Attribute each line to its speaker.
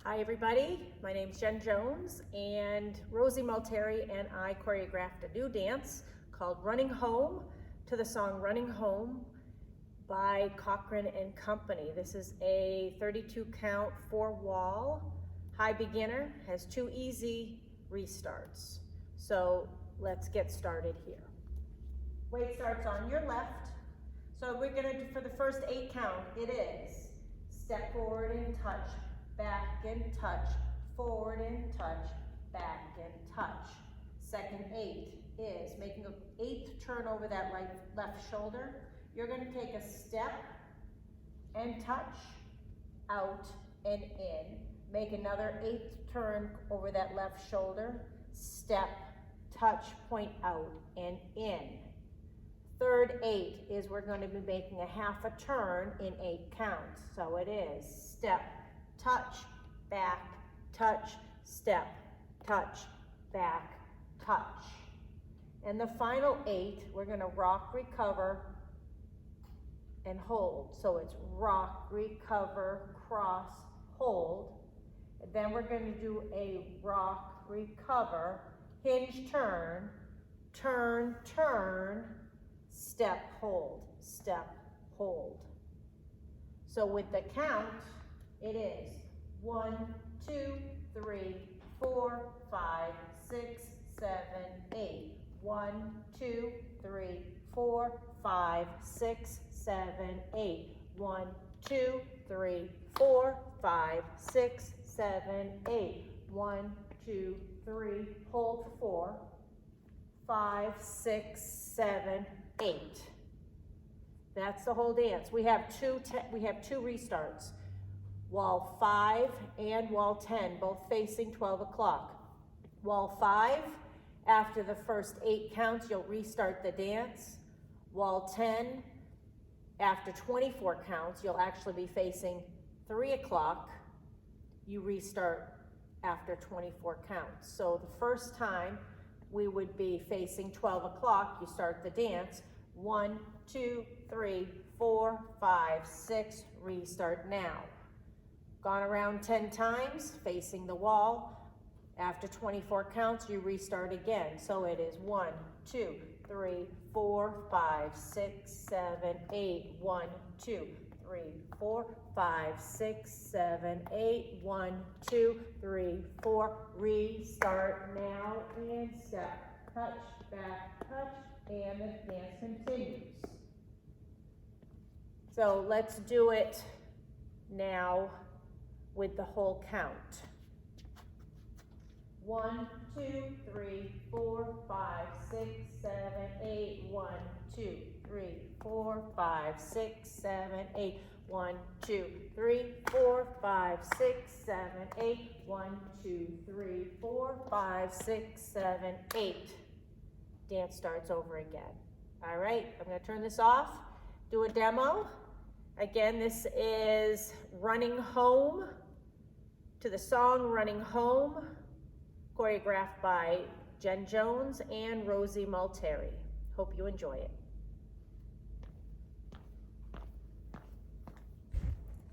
Speaker 1: Hi everybody, my name's Jen Jones, and Rosie Multari and I choreographed a new dance called Running Home to the song Running Home by Cochran and Company. This is a 32 count 4-wall, high beginner, has 2 easy restarts. So let's get started here. Weight starts on your left. So we're gonna do, for the first 8 count, it is step forward and touch, back and touch, forward and touch, back and touch. Second 8 is making an 8th turn over that left shoulder. You're going to take a step and touch, out and in. Make another 8th turn over that left shoulder, step, touch, point out and in. Third 8 is we're going to be making a half a turn in 8 counts. So it is step, touch, back, touch, step, touch, back, touch. And the final 8, we're going to rock, recover, and hold. So it's rock, recover, cross, hold. And then we're going to do a rock, recover, hinge, turn, turn, turn, step, hold, step, hold. So with the count, it is 1, 2, 3, 4, 5, 6, 7, 8. 1, 2, 3, 4, 5, 6, 7, 8. 1, 2, 3, 4, 5, 6, 7, 8. 1, 2, 3, hold for 4, 5, 6, 7, 8. That's the whole dance. We have two restarts. Wall 5 and wall 10, both facing 12 o'clock. Wall 5, after the first 8 counts, you'll restart the dance. Wall 10, after 24 counts, you'll actually be facing 3 o'clock. You restart after 24 counts. So the first time we would be facing 12 o'clock, you start the dance. 1, 2, 3, 4, 5, 6, restart now. Gone around 10 times, facing the wall. After 24 counts, you restart again. So it is 1, 2, 3, 4, 5, 6, 7, 8. 1, 2, 3, 4, 5, 6, 7, 8. 1, 2, 3, 4. Restart now and step, touch, back, touch, and the dance continues. So let's do it now with the whole count. 1, 2, 3, 4, 5, 6, 7, 8. 1, 2, 3, 4, 5, 6, 7, 8. 1, 2, 3, 4, 5, 6, 7, 8. 1, 2, 3, 4, 5, 6, 7, 8. Dance starts over again. All right, I'm going to turn this off, do a demo. Again, this is Running Home to the song Running Home, choreographed by Jen Jones and Rosie Multari. Hope you enjoy it.